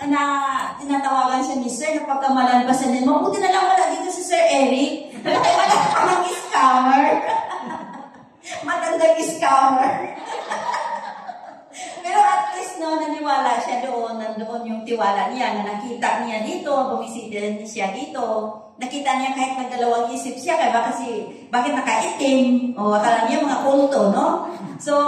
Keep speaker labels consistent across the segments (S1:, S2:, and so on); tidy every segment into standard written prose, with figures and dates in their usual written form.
S1: na tinatawagan siya ni Sir na pagkamalampasan din. Mabuti na lang wala dito si Sir Eric. Wala ka ng scammer. Matandang scammer. Pero at least no, naniwala siya doon. Nandoon yung tiwala niya na nakita niya dito, bumisita siya dito. Nakita niya kahit nagdalawang isip siya, kaya bakit nakaitim? O akala niya mga kulto, no? So,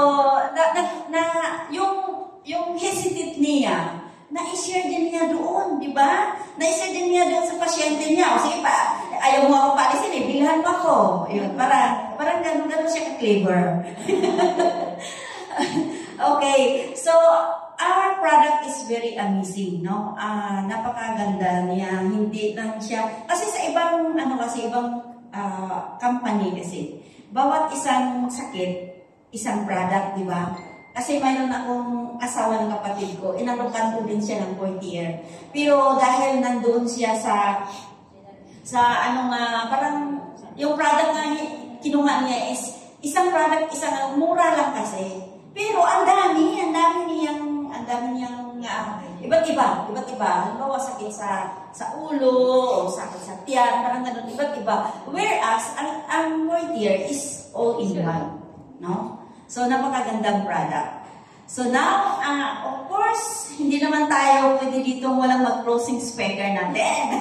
S1: yung hesitate niya, na-share din niya doon, di ba? Na-share din niya doon sa pasyente niya. O sige pa, ayaw mo ako paalisin eh, bilhan mo ako. Yun, parang gano'n siya ka-clever. Okay, so our product is very amazing, no? Napakaganda niya, hindi lang siya, kasi sa ibang, company kasi, bawat isang sakit, isang product, di ba? Kasi mayroon akong asawa ng kapatid ko, inalukan ko din siya ng Portier. Pero dahil nandoon siya parang yung product na kinuha niya is isang product, isang mura lang kasi. Pero ang dami niyang iba't iba. Halimbawa sakit sa ulo, o sakit sa tiyan, parang ganun, iba't iba. Whereas, ang Portier is all in one, no? So, napakagandang product. So, now, of course, hindi naman tayo pwede dito walang mag-closing speaker natin.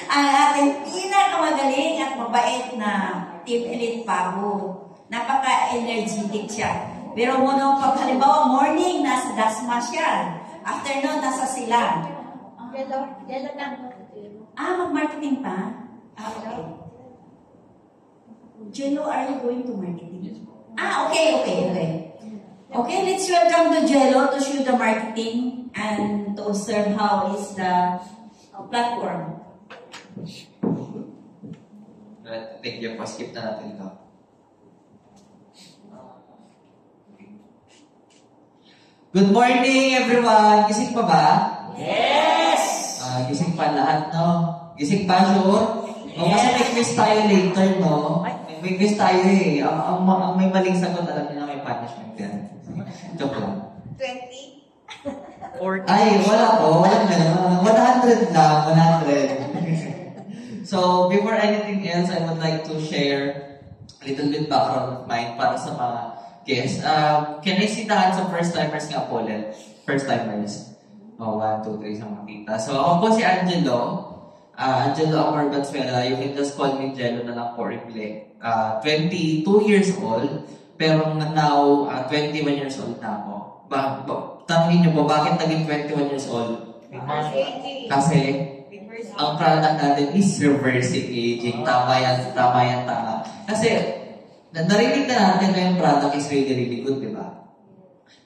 S1: Ang ating pinakamagaling at mabait na Team Elite Pago. Napaka-energetic siya. Pero pag halimbawa morning, nasa Dasma siya. Afternoon, nasa Silang.
S2: Yellow lang.
S1: Mag-marketing pa? Okay. Jello, are you going to marketing? Okay. Okay, let's welcome to Jello to show the marketing and to observe how is the platform.
S3: Thank you. Skip na natin ito. Good morning, everyone! Gising pa ba?
S1: Yes!
S3: Gising pa lahat, no? Gising pa, sure? Yes. Kasi may quiz tayo later, no? May quiz tayo eh. Ang may maling sagot, alam niyo na may punishment yan. Joke lang.
S2: 20?
S3: Ay, wala po. Wala na. 100 lang. 100. So, before anything else, I would like to share a little bit background of mine para sa mga guests. Can I see the hands of first-timers nga po ulit? First-timers. 1, 2, 3 sa makita. So, ako po si Angelo. Angelo Amor Valenzuela. You can just call me Jello na lang for English. 22 years old. Pero now, 21 years old na ako. Tanungin niyo po, bakit naging 21 years old? Kasi, ang product natin is reversing aging. Tama yan. Kasi, narinig na natin na yung product is really, really good, di ba?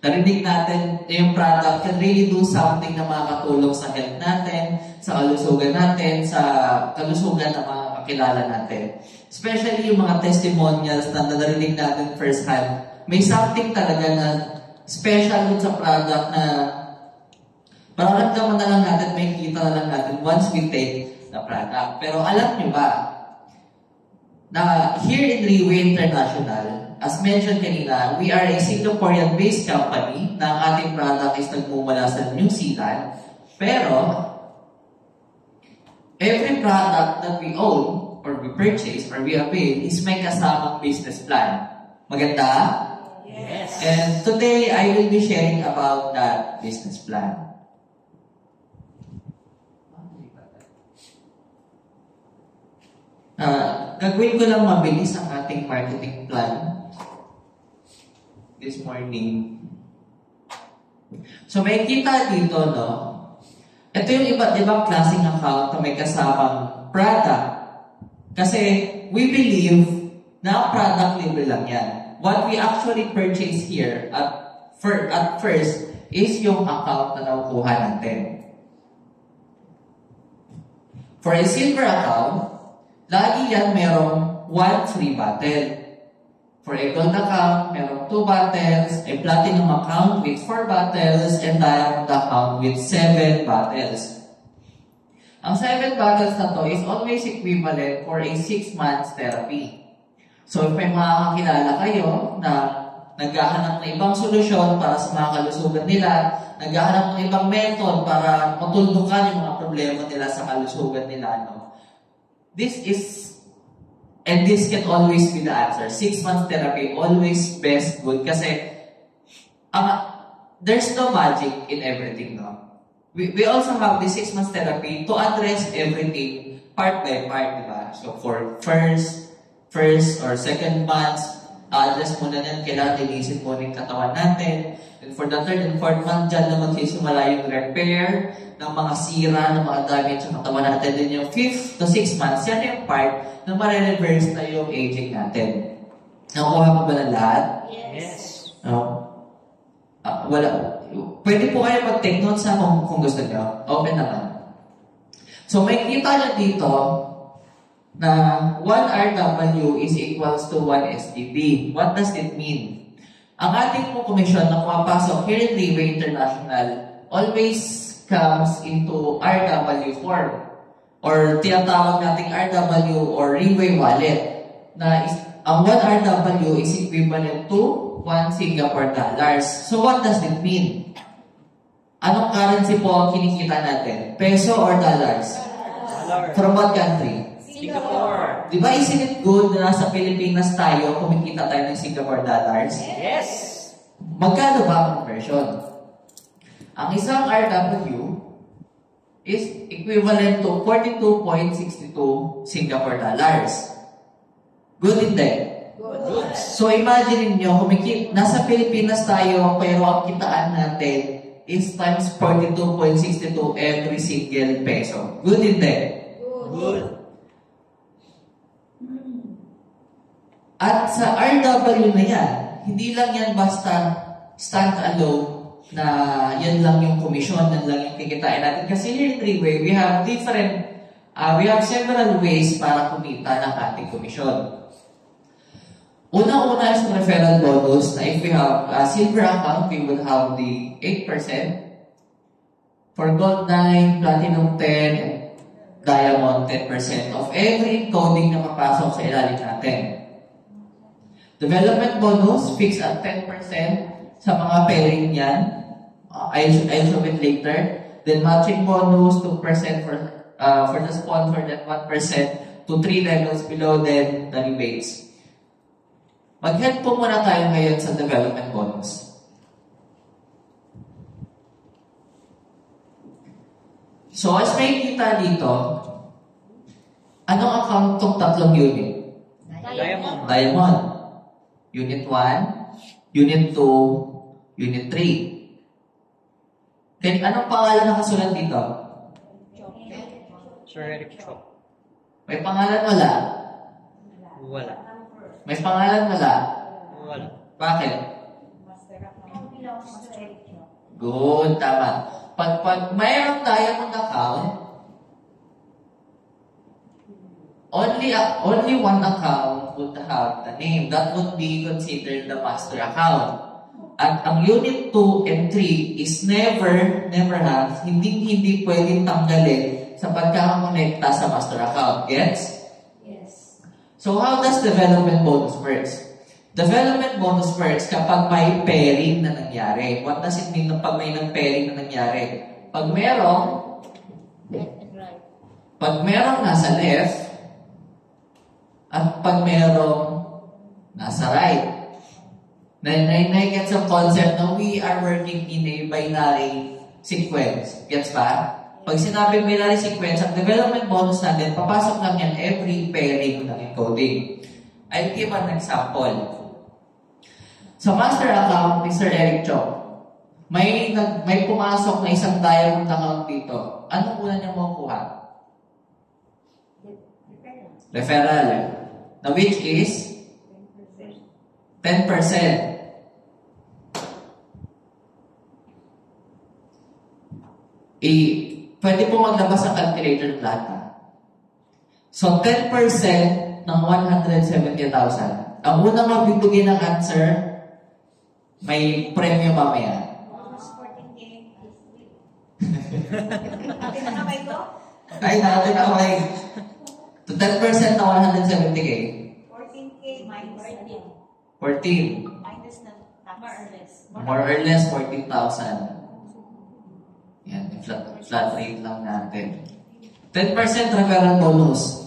S3: Narinig natin na yung product can really do something na makakatulong sa health natin, sa kalusugan natin, sa kalusugan ng mga kakilala natin. Especially yung mga testimonials na narinig natin first hand. May something talaga na special dun sa product na mararamdaman na lang natin, may kita na lang natin once we take the product. Pero alam nyo ba, na here in Riway International, as mentioned kanina, we are a Singaporean-based company na ang ating product is nagmumula sa New Zealand. Pero, every product that we own, or we purchase, or we avail, is may kasamang business plan. Maganda?
S1: Yes.
S3: And today, I will be sharing about that business plan. Gagawin ko lang mabilis ang ating marketing plan this morning. So, may kita dito, no? Ito yung iba't ibang klaseng account na may kasamang product. Kasi, we believe na product libre lang yan. What we actually purchase here at first is yung account na nakukuha natin. For a silver account, lagi yan merong 1 free bottle. For a gold account, merong 2 bottles, a platinum account with 4 bottles, and diamond account with 7 bottles. Ang 7 bottles na to is always equivalent for a 6 months therapy. So, if may mga kakilala kayo na naghahanap ng ibang solusyon para sa mga kalusugan nila, naghahanap ng ibang method para matuldukan yung mga problema nila sa kalusugan nila. No? This can always be the answer. 6 months therapy, always best, good. Kasi, there's no magic in everything, no? We also have the 6 months therapy to address everything part by part, diba? So, for first or second months, address muna yan, kailangan linisin muna yung katawan natin. And for the third and fourth month, dyan na magsisimula yung repair ng mga sira, ng mga damage sa katawan natin. Then yung 5th to 6 months, yan yung part na marireverse na yung aging natin. Nakuha mo ba ng lahat?
S2: Yes.
S3: No? Wala. Pwede po kayo mag-take notes sa kung gusto nyo. Open naman. So, may kita nyo dito na 1 RW is equals to 1 SGD. What does it mean? Ang ating po komisyon na pumapasok here in Riway International always comes into RW form or tinatawag nating RW or Riway wallet na ang 1 RW is equivalent to 1 Singapore dollars. So what does it mean? Anong currency po ang kinikita natin? Peso or dollars?
S2: Dollar.
S3: From what country?
S2: Singapore.
S3: Di ba isn't it good na nasa Pilipinas tayo, kumikita tayo ng Singapore dollars?
S2: Yes.
S3: Magkano ba ang conversion? Ang isang RW is equivalent to 42.62 Singapore dollars. Good hindi?
S2: Good.
S3: So imagine niyo, nasa Pilipinas tayo, pero ang kitaan natin is times 42.62 every single peso. Good hindi?
S2: Good.
S3: At sa RW na yan, hindi lang yan basta stand-alone na yan lang yung komisyon, yan lang yung kikitain natin. Kasi here in Riway, we have several ways para kumita ng ating komisyon. Una-una is referral bonus na if we have a silver account, we would have the 8%. For gold 9, platinum 10, and diamond 10% of every encoding na papasok sa ilalim natin. Development bonus, fixed at 10% sa mga pairing yan. I'll show it later. Then matching bonus, 2% for the sponsor, then 1% to 3 levels below, then the rebates. Mag-head po muna tayo ngayon sa development bonus. So, as may kita dito, anong account tong tatlong unit?
S2: Diamond.
S3: Diamond. Unit 1, Unit 2, Unit 3. Then, anong pangalan nakasulat dito?
S2: Sir Eric Chok.
S3: May pangalan wala?
S2: Wala.
S3: May pangalan wala?
S2: Wala.
S3: Bakit? Good, tama. Pag mayroong diamond account, only one account would have the name. That would be considered the master account. At ang unit 2 and 3 is never have, hindi pwedeng tanggalin sa pagkakakonekta sa master account. Gets? So, how does development bonus works? Development bonus works kapag may pairing na nangyari. What does it mean pag may pairing na nangyari? Pag merong nasa left, at pag merong nasa right. Na-get some concept na we are working in a binary sequence. Gets ba? Pag sinabing binary sequence, ang development bonus natin, papasok lang yan every pairing ng encoding. I'll give an example. Sa master account ni Sir Eric Chok, may pumasok na isang diamond account dito. Anong una niya makukuha? Referral. Na which is 10%. Pwede po maglabas ang calculator plata. So, 10% ng 170,000. Ang unang magbibigay ng answer, may premyo mamaya.
S2: Almost 14K. Atin na kamay ko?
S3: Ay, natin ako ay. So, 10% ng 170K.
S2: 14K minus
S3: 14.
S2: minus na.
S3: More or less 14,000. Yan, flat rate lang natin. 10% referral bonus.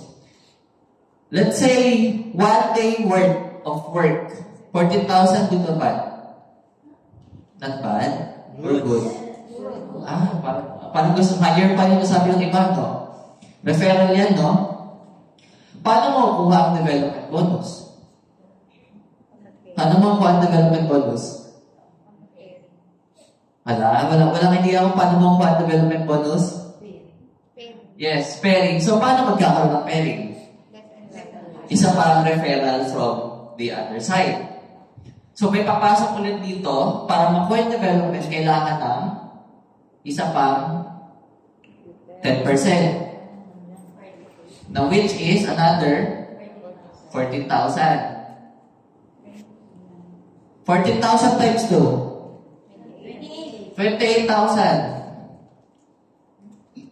S3: Let's say, 1 day worth of work. 14,000, good or bad? Not bad? Or good? Parang gusto higher pa yung sabi ng iba, no? Referral yan, no? Paano mo kuha ang development bonus? Paano mo kuha ang development bonus? Walang idea kung paano mo kuha ang development bonus? Yes, pairing. So, paano magkakaroon ng pairing? Isa pang referral from the other side. So, may papasok ulit dito, para makuha yung development, kailangan ng isa pang 10%. Now, which is another 14,000. 14,000 times 2. 28,000.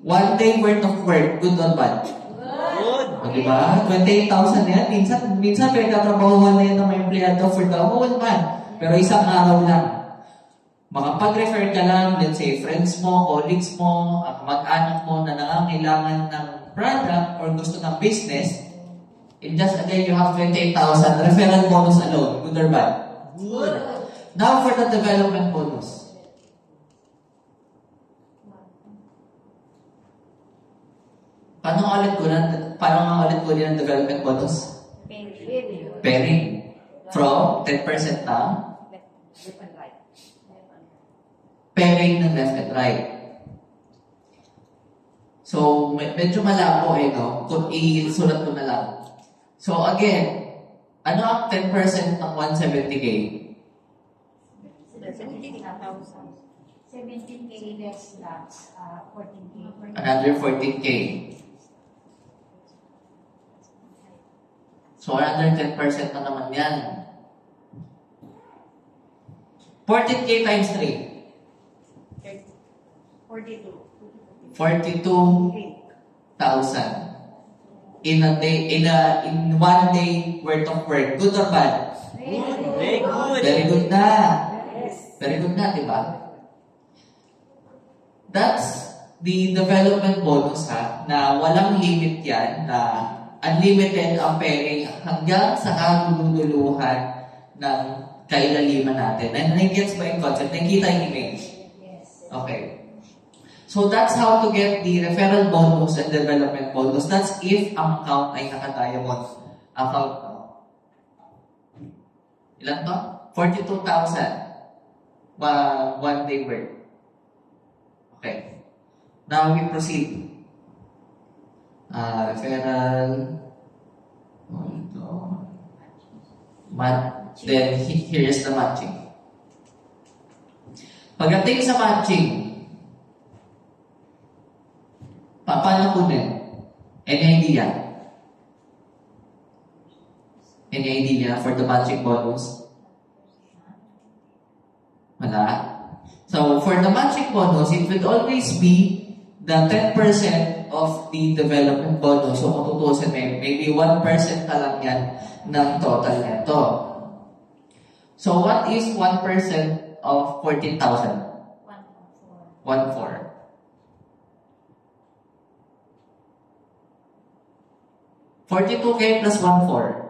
S3: 1 day worth of work, good or bad?
S2: Good.
S3: O, diba? 28,000 yan. Minsan pinagtatrabahuhan na yan ng mga empleyado for the whole month. Pero isang araw lang. Makapag-refer ka lang, let's say, friends mo, colleagues mo, mag-anak mo na nangangailangan ng product or gusto ng business, in just a day, you have 28,000 referral bonus alone. Good or bad?
S2: Good.
S3: Now for the development bonus. Paano nga ulit ko ng development bonus? Pairing. From 10% na pairing ng left and right. So, medyo malabo no? Kung isulat ko na lang. So, again, ano ang 10% ng 170K?
S4: 17K less that's 14K.
S3: Another 14K. So, another 10% na naman yan. 14K times 3. 42,000 in a day, in 1 day worth of work. Good or bad?
S2: Very good.
S3: Very good na. Very good na, di ba? That's the development bonus ha, na walang limit yan, na unlimited ang pairing hanggang sa kalululuhan ng kailaliman natin. And nag-gets ba yung concept? Nakikita yung image? Okay. So that's how to get the referral bonus and development bonus. That's if ang account ay naka-diamond account. Ilan to? 42,000. 1 day work. Okay. Now we proceed. Referral. Then here's the matching. Pagdating sa matching, paano kunin? Any idea? Any idea for the matching bonus? Wala. So, for the matching bonus, it would always be the 10% of the development bonus. So, kung tutusin, maybe 1% ka lang yan ng total nito. So, what is 1% of 14,000? 1,400. 42K plus 1,400.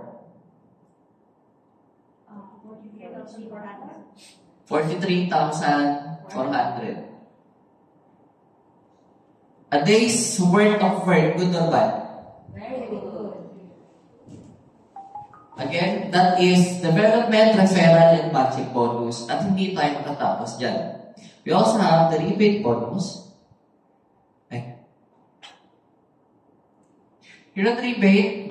S3: 43,400. A day's worth of work, good or bad?
S4: Very good.
S3: Again, that is development, referral, and matching bonus. At hindi tayo matatapos dyan. We also have the rebate bonus. Here at rebate,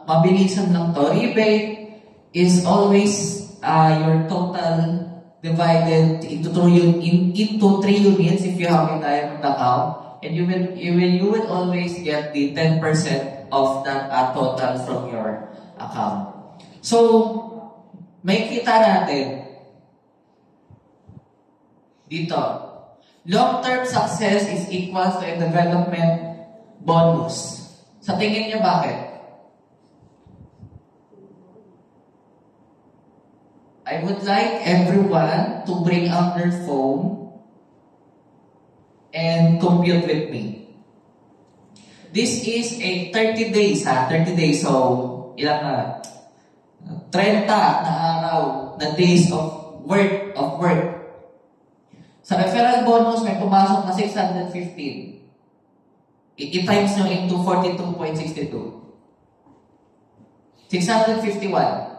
S3: mabilisan lang to. Rebate is always your total divided into 3 units if you have a diamond account, and you will always get the 10% of that total from your account. So, may kita natin dito. Long-term success is equal to a development bonus. Sa tingin niyo bakit? I would like everyone to bring out their phone and compute with me. This is a 30 days, 30 days. So, ilan na? 30 na araw na days of work. Sa referral bonus, may pumasok na 615. I-times nyo into 42.62. 651.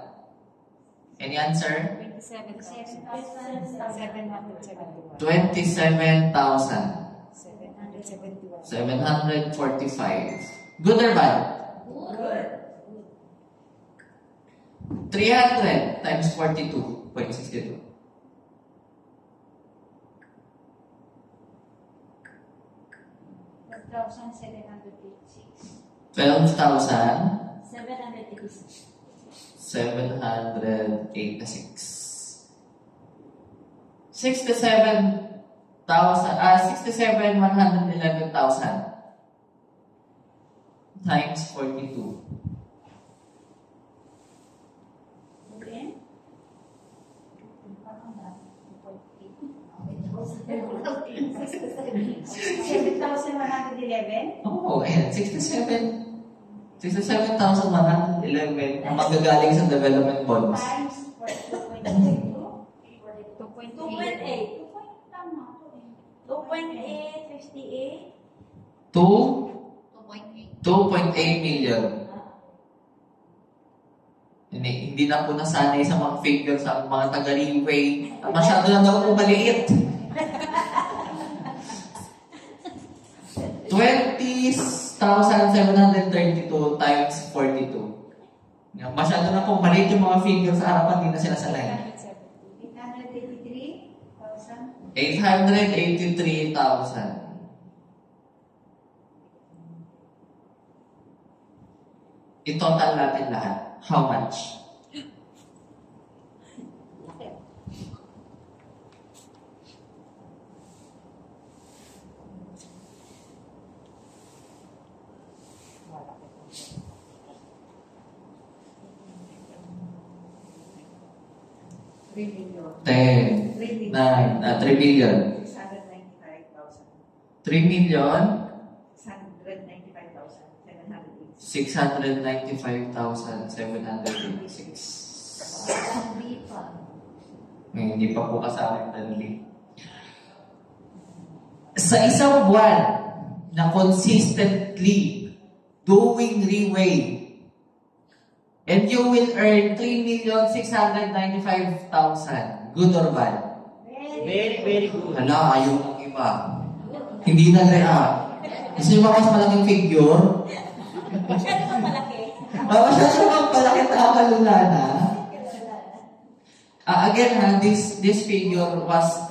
S3: Any answer?
S4: 27,771.
S3: 27,745. 745. Good or bad?
S1: Good.
S3: 300 times 42.62. 12,786. 67,111,000 times 42. Oh, ayan, 67,111 ang magagaling sa development bonus.
S4: Times 2.8.
S3: 2.8 million. Hindi na po nasanay sa mga figures ang mga taga-Leeway. Masyado na daw po maliit. 20,732 times 42. Masyado na po maliit yung mga figures sa harapan, hindi na sila sanay. 883,000. I-total natin lahat. How much?
S4: Million.
S3: 10, 9, 3 billion. 3 million, 695,786. Hindi pa po kasama yung tanli. Sa isang buwan na consistently doing Leeway, and you will earn 3,695,000. Good or bad?
S2: Very good.
S3: Hala, ayaw ng iba. Hindi na react. Gusto nyo ba mas malaking figure?
S1: Masyado bang malaki?
S3: Masyado bang malaki nakakalula na? Again, this figure was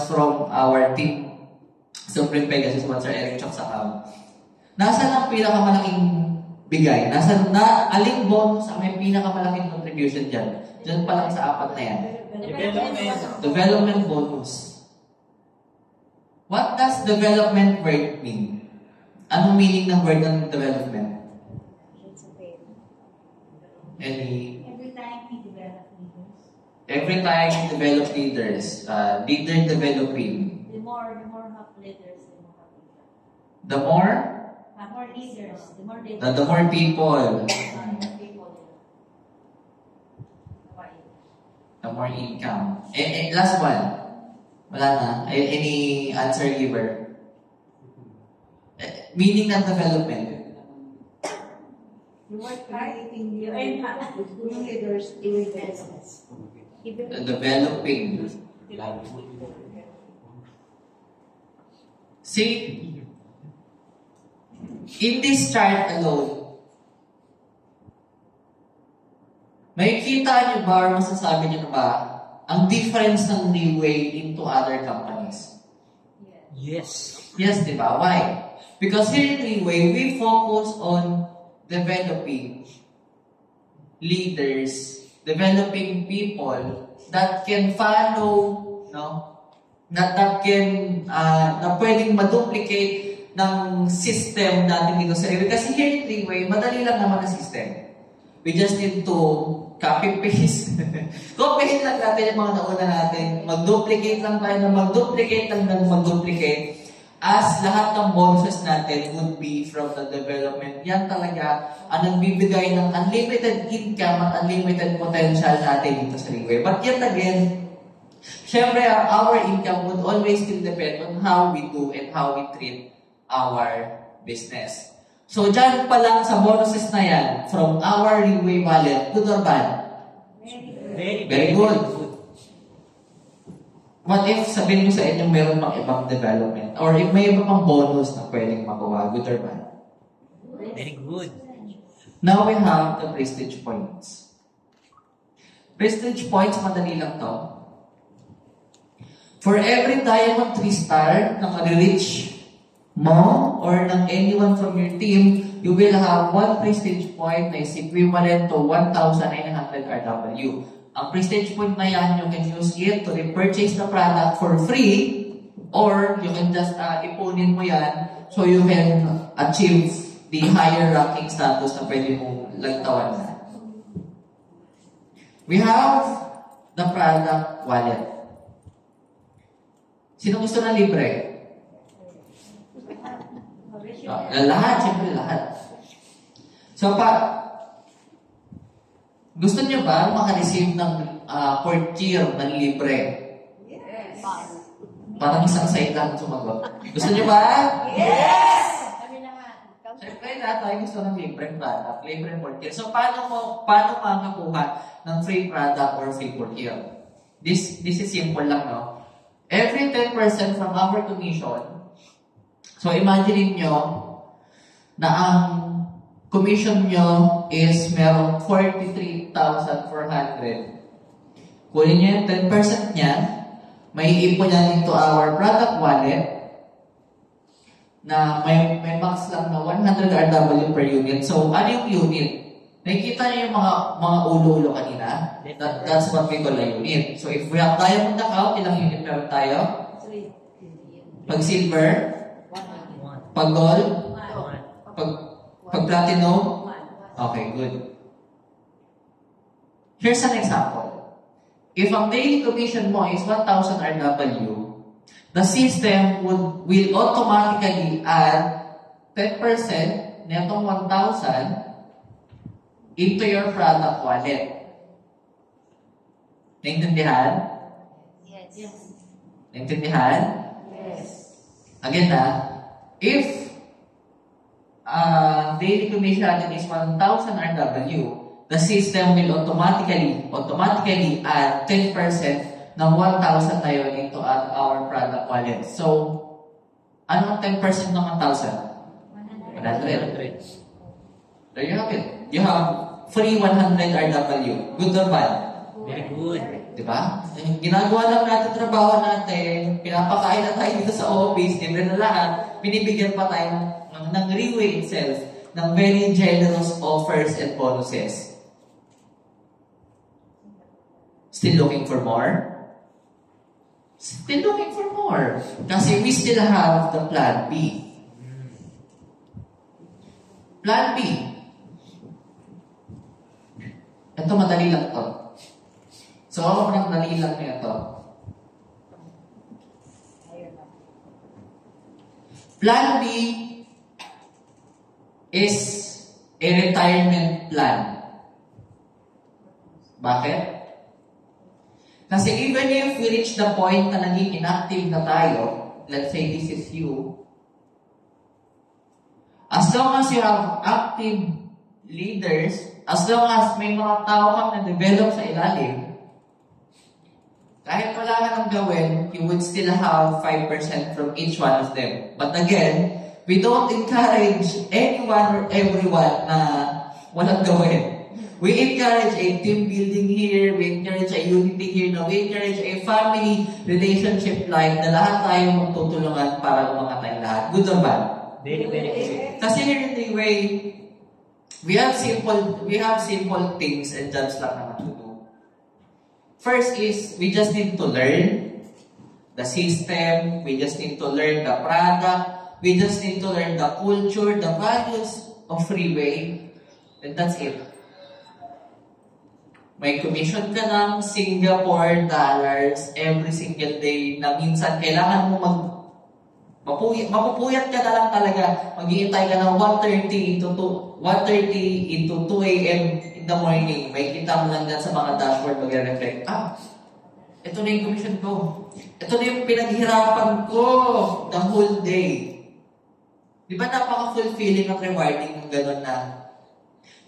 S3: from our team, Supreme Pegasus, Sir Eric Chok sa Nasaan ang pinakamalaking bigay? Aling bonus ang may pinakamalaking contribution dyan? Dyan pa lang sa apat na yan. Development bonus. What does development word mean? Anong meaning ng word ng development? Any? Every time you develop leaders, leader developing.
S1: The more have leaders, the more have leaders.
S3: The more?
S1: More leaders, the more leaders.
S3: The more people. The more income. Last one. Wala na. Any answer giver? Meaning ng development.
S4: You are creating your leaders doing business.
S3: Developing. See, in this chart alone, may kita nyo ba or masasabi nyo na ba ang difference ng Leeway into other companies?
S2: Yes.
S3: Yes, di ba? Why? Because here in Leeway, we focus on developing leaders, developing people that can follow, that can, na pwedeng maduplicate ng system natin dito sa area. Kasi here in Leeway, madali lang naman ang system. We just need to copy-paste. Copyhin lang natin yung mga nauna natin. Mag-duplicate lang tayo ng mag-duplicate. As lahat ng bonuses natin would be from the development. Yan talaga ang nagbibigay ng unlimited income at unlimited potential natin dito sa Ringway. But yet again, syempre, our income would always still depend on how we do and how we treat our business. So, dyan pa lang sa bonuses na yan, from our Ringway wallet, good or bad? Very good. What if sabihin ko sa inyo meron pang ibang development? Or if may iba pang bonus na pwedeng makuha, good or bad?
S2: Very good.
S3: Now we have the prestige points. Prestige points, madali lang to. For every Diamond 3-star na ma-reach mo or ng anyone from your team, you will have 1 prestige point na is equivalent to 1,900 RW. Ang prestige point na yan, you can use it to repurchase the product for free or you can just ipunin mo yan so you can achieve the higher ranking status na pwede mong lagtawan na. We have the product wallet. Sino gusto na libre? Lahat, siyempre lahat. So, gusto niyo ba makareceive ng fourth year ng libre?
S4: Yes.
S3: Parang isang side lang sumagot. Gusto niyo ba?
S1: Yes!
S3: Siyempre lahat tayo gusto ng libre product, libre fourth year. So, paano makakakuha ng free product or free fourth year? This is simple lang, no? Every 10% from our commission, so imagine nyo na ang commission nyo is merong 43,400. Kunin nyo yung 10% niya, may ipon yan into our product wallet na may max lang na 100 RW per unit. So, ano yung unit? Nakikita nyo yung mga ulo-ulo kanina? That's what we call a unit. So, if we have diamond account, ilang unit meron tayo? Pag silver? Pag gold? Pag platinum? Okay, good. Here's an example. If ang daily commission mo is 1,000 RW, the system will automatically add 10% netong 1,000 into your product wallet. Naintindihan?
S4: Yes.
S3: Naintindihan?
S4: Yes.
S3: Again if daily commission natin is 1,000 RW, the system will automatically add 10% ng 1,000 na yun into our product wallet. So, ano ang 10% ng 1,000? 100. There you have it. You have free 100 RW. Good or bad?
S2: Very good.
S3: Diba? Ginagawa lang natin trabaho natin, pinapakain na tayo dito sa office, libre na lahat, binibigyan pa tayo ng Ringway itself ng very generous offers and bonuses. Still looking for more? Still looking for more. Kasi we still have the Plan B. Plan B. Ito, madali lang ito. Sobrang dali lang na ito. Plan B is a retirement plan. Bakit? Kasi even if we reach the point na naging inactive na tayo, let's say this is you, as long as you have active leaders, as long as may mga tao kang na-develop sa ilalim, kahit wala ka nang gawin, you would still have 5% from each one of them. But again, we don't encourage anyone or everyone na walang gawin. We encourage a team building here, we encourage a unity here, no? We encourage a family relationship life na lahat tayo magtutulungan para umangat tayong lahat. Good or bad?
S2: Very, very good.
S3: Kasi here in the way, we have simple things and jobs lang naman to do. First is, we just need to learn the system, we just need to learn the product, we just need to learn the culture, the values of Freeway, and that's it. May commission ka ng Singapore dollars every single day na minsan kailangan mo mapupuyat ka na lang talaga. Maghihintay ka ng 1:30 into 2 a.m. in the morning. May kita mo lang dyan sa mga dashboard mag-reflect. Ito na yung commission ko. Ito na yung pinaghirapan ko the whole day. Di ba napaka-fulfilling at rewarding yung gano'n na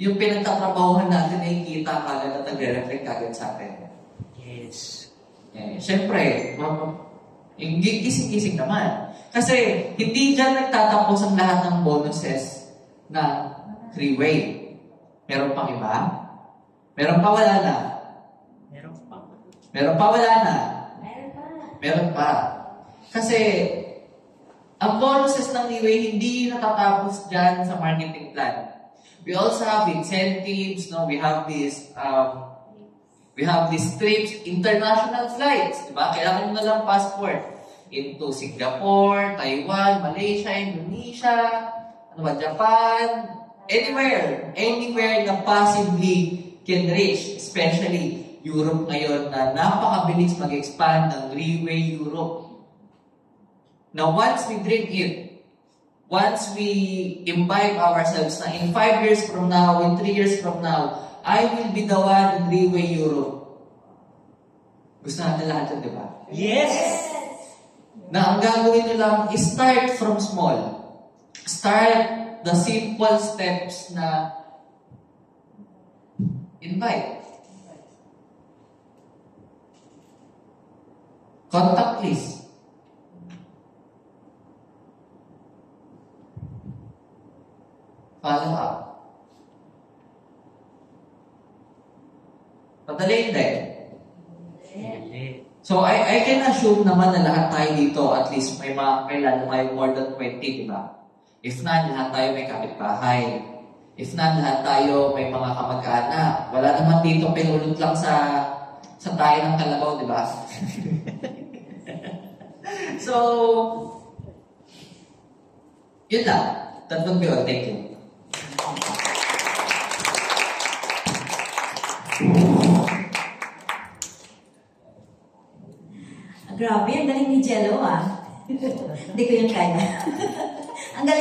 S3: yung pinagtatrabahuhan natin ay kita kagad at nagre-reflect kagad sa atin.
S2: Yes.
S3: Siyempre, yung gising-gising naman. Kasi hindi dyan nagtatapos ang lahat ng bonuses na three-way. Meron pang iba? Meron pa wala na?
S2: Meron pa.
S3: Meron pa wala na?
S1: Meron pa.
S3: Meron pa. Kasi ang bonuses ng Leeway hindi natatapos dyan sa marketing plan. We also have incentives, no? We have these trips, international flights, di ba? Kailangan mo na lang passport into Singapore, Taiwan, Malaysia, Indonesia, Japan, anywhere na possibly can reach, especially Europe ngayon na napakabilis mag-expand ng Leeway Europe. Now, once we dream it, once we imbibe ourselves na in 5 years from now, in 3 years from now, I will be the one in Leeway Europe. Gusto natin lahat yun, di ba?
S2: Yes!
S3: Na ang gagawin nyo lang is start from small. Start the simple steps na invite. Contact list. Follow up. Madali hindi. So, I can assume naman na lahat tayo dito, at least may mga kailan may more than 20, di ba? If not, lahat tayo may kapitbahay. If not, lahat tayo may mga kamag-anak. Wala naman dito pinulot lang sa tayo ng kalabaw, di ba? So, yun lang. That would be all. Thank you.
S1: Grabe, ang galing ni Jello, Hindi ko yun kaya. Ang galing.